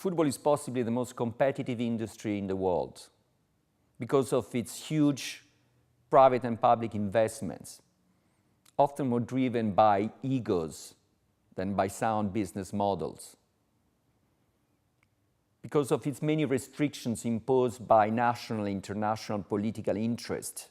Football is possibly the most competitive industry in the world because of its huge private and public investments, often more driven by egos than by sound business models. Because of its many restrictions imposed by national and international political interest,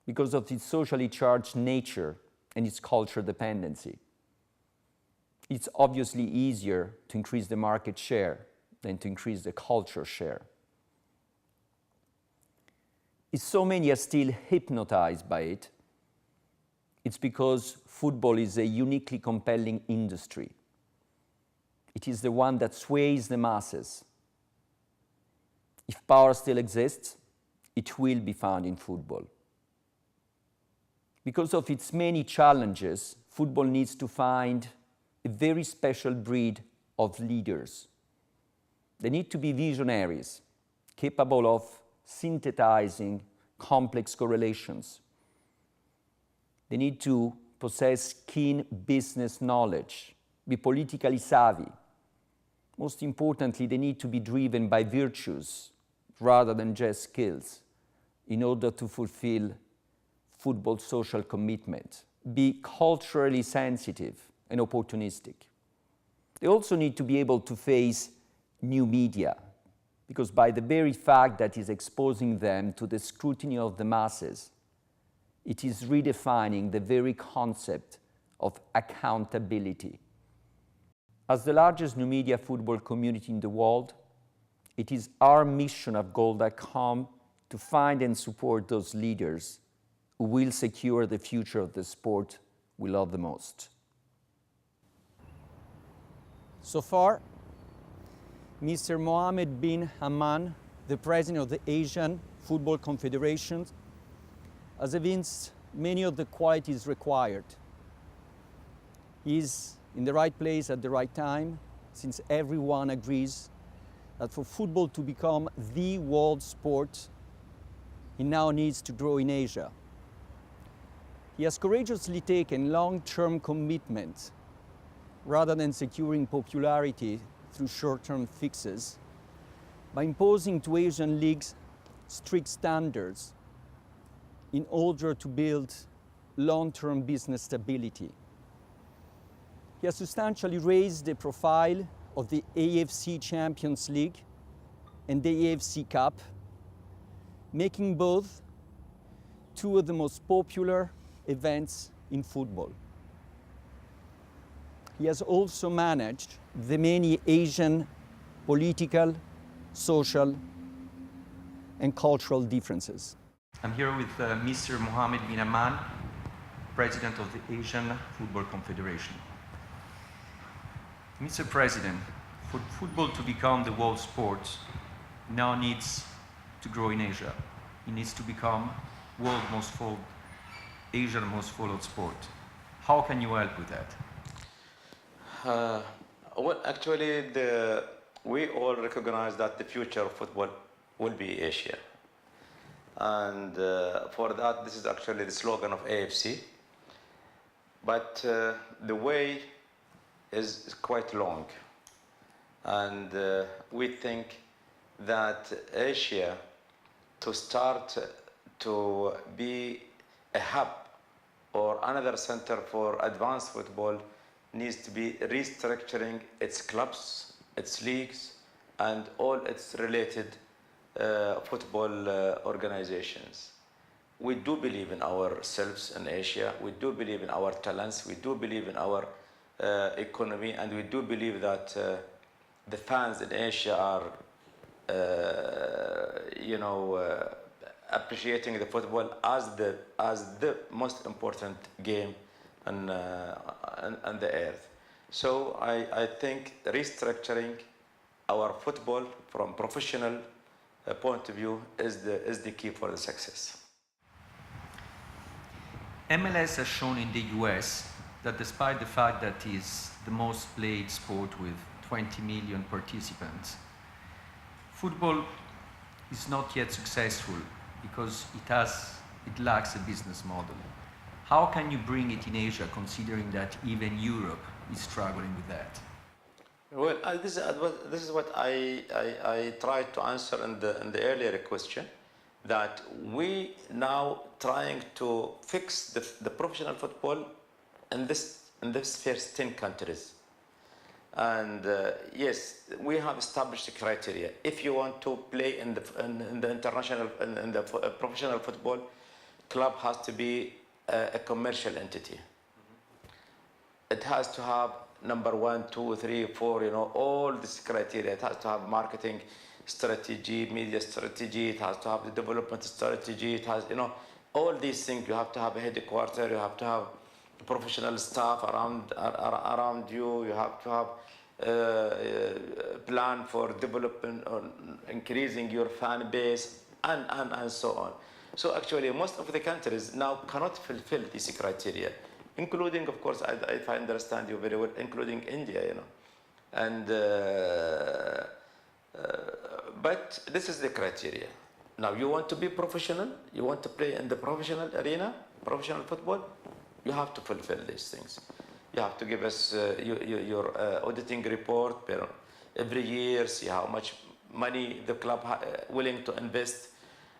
because of its socially charged nature and its cultural dependency. It's obviously easier to increase the market share than to increase the culture share. If so many are still hypnotized by it, it's because football is a uniquely compelling industry. It is the one that sways the masses. If power still exists, it will be found in football. Because of its many challenges, football needs to find a very special breed of leaders. They need to be visionaries, capable of synthesizing complex correlations. They need to possess keen business knowledge, be politically savvy. Most importantly, they need to be driven by virtues rather than just skills in order to fulfill football's social commitment, be culturally sensitive and opportunistic. They also need to be able to face new media, because by the very fact that it's exposing them to the scrutiny of the masses, it is redefining the very concept of accountability. As the largest new media football community in the world, it is our mission at Goal.com to find and support those leaders who will secure the future of the sport we love the most. So far, Mr. Mohammed bin Hammam, the president of the Asian Football Confederation, has evinced many of the qualities required. He is in the right place at the right time, since everyone agrees that for football to become the world sport, it now needs to grow in Asia. He has courageously taken long-term commitments rather than securing popularity through short-term fixes by imposing to Asian leagues strict standards in order to build long-term business stability. He has substantially raised the profile of the AFC Champions League and the AFC Cup, making both two of the most popular events in football. He has also managed the many Asian political, social, and cultural differences. I'm here with Mr. Mohammed bin Hammam, President of the Asian Football Confederation. Mr. President, for football to become the world sport, it now needs to grow in Asia. It needs to become world most followed, Asian most followed sport. How can you help with that? Well, actually, we all recognize that the future of football will be Asia. And for that, this is actually the slogan of AFC. But the way is quite long. And we think that Asia, to start to be a hub or another center for advanced football, needs to be restructuring its clubs, its leagues, and all its related football organizations. We do believe in ourselves in Asia. We do believe in our talents. We do believe in our economy, and we do believe that the fans in Asia are, appreciating the football as the most important game on the earth. So I think restructuring our football from professional point of view is the key for the success. MLS has shown in the US that despite the fact that it is the most played sport with 20 million participants, football is not yet successful because it lacks a business model. How can you bring it in Asia, considering that even Europe is struggling with that? Well, this is what I tried to answer in the earlier question, that we now trying to fix the professional football in this first 10 countries. And yes, we have established criteria. If you want to play in the international in the professional football, club has to be a commercial entity. It has to have number 1, 2, 3, 4, all this criteria. It has to have marketing strategy, media strategy. It has to have the development strategy. It has, all these things. You have to have a headquarters. You have to have professional staff around you. You have to have plan for development or increasing your fan base and so on. So actually, most of the countries now cannot fulfill these criteria, including, of course, if I understand you very well, including India, And but this is the criteria. Now, you want to be professional, you want to play in the professional arena, professional football, you have to fulfill these things. You have to give us your auditing report every year, see how much money the club willing to invest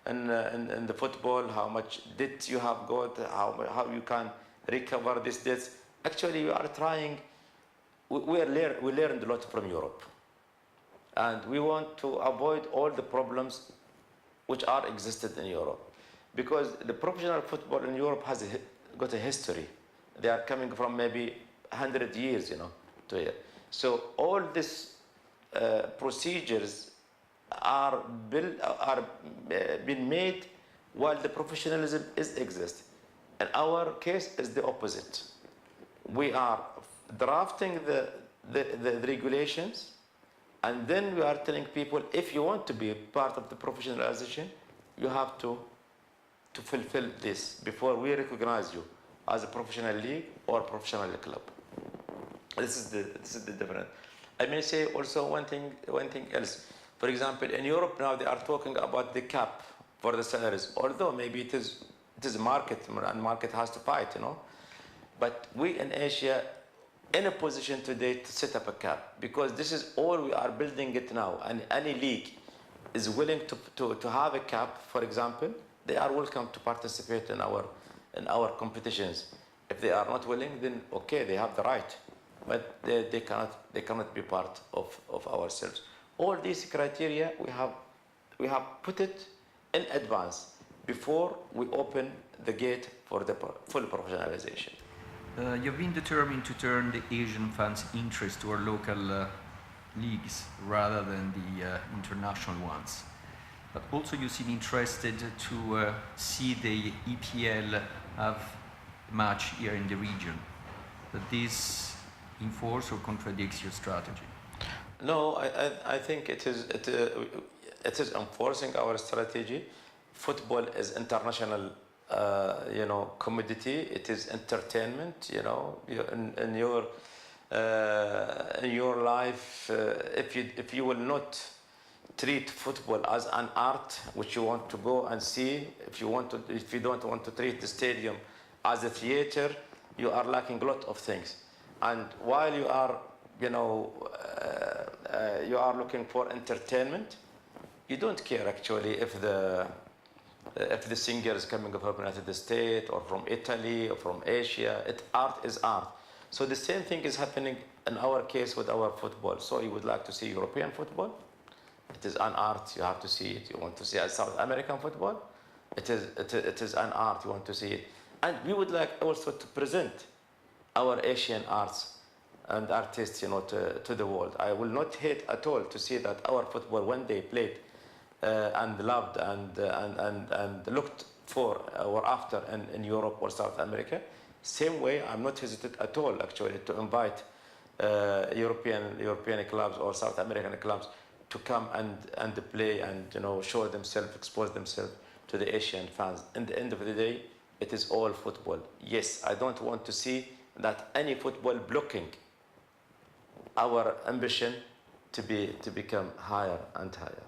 in the football, how much debt you have got, how you can recover this debt. Actually, we are trying. We learned a lot from Europe, and we want to avoid all the problems which are existed in Europe, because the professional football in Europe has got a history. They are coming from maybe 100 years, to here. So all these procedures are been made while the professionalism is exist. In our case, is the opposite. We are drafting the regulations, and then we are telling people, if you want to be part of the professionalization, you have to fulfill this before we recognize you as a professional league or professional club. This is the difference. I may say also one thing else. For example, in Europe now they are talking about the cap for the salaries, although maybe it is a market, and market has to fight, But we in Asia in a position today to set up a cap, because this is all we are building it now. And any league is willing to have a cap, for example, they are welcome to participate in our competitions. If they are not willing, then okay, they have the right, but they cannot be part of ourselves. All these criteria we have put it in advance before we open the gate for the full professionalization. You've been determined to turn the Asian fans' interest to our local leagues rather than the international ones. But also you seem interested to see the EPL have a match here in the region. That this enforces or contradicts your strategy? No, I think it is enforcing our strategy. Football is international, commodity. It is entertainment. In your life, if you will not treat football as an art which you want to go and see, if you don't want to treat the stadium as a theater, you are lacking a lot of things. And while you are, you are looking for entertainment, you don't care actually if the singer is coming from the United States or from Italy or from Asia. Art is art. So the same thing is happening in our case with our football. So you would like to see European football? It is an art. You have to see it. You want to see South American football? It is an art. You want to see it. And we would like also to present our Asian arts and artists, to the world. I will not hate at all to see that our football, when they played and loved and looked for or after in Europe or South America, same way I'm not hesitant at all actually to invite European clubs or South American clubs to come and play and show themselves, expose themselves to the Asian fans. In the end of the day, it is all football. Yes, I don't want to see that any football blocking our ambition to become higher and higher.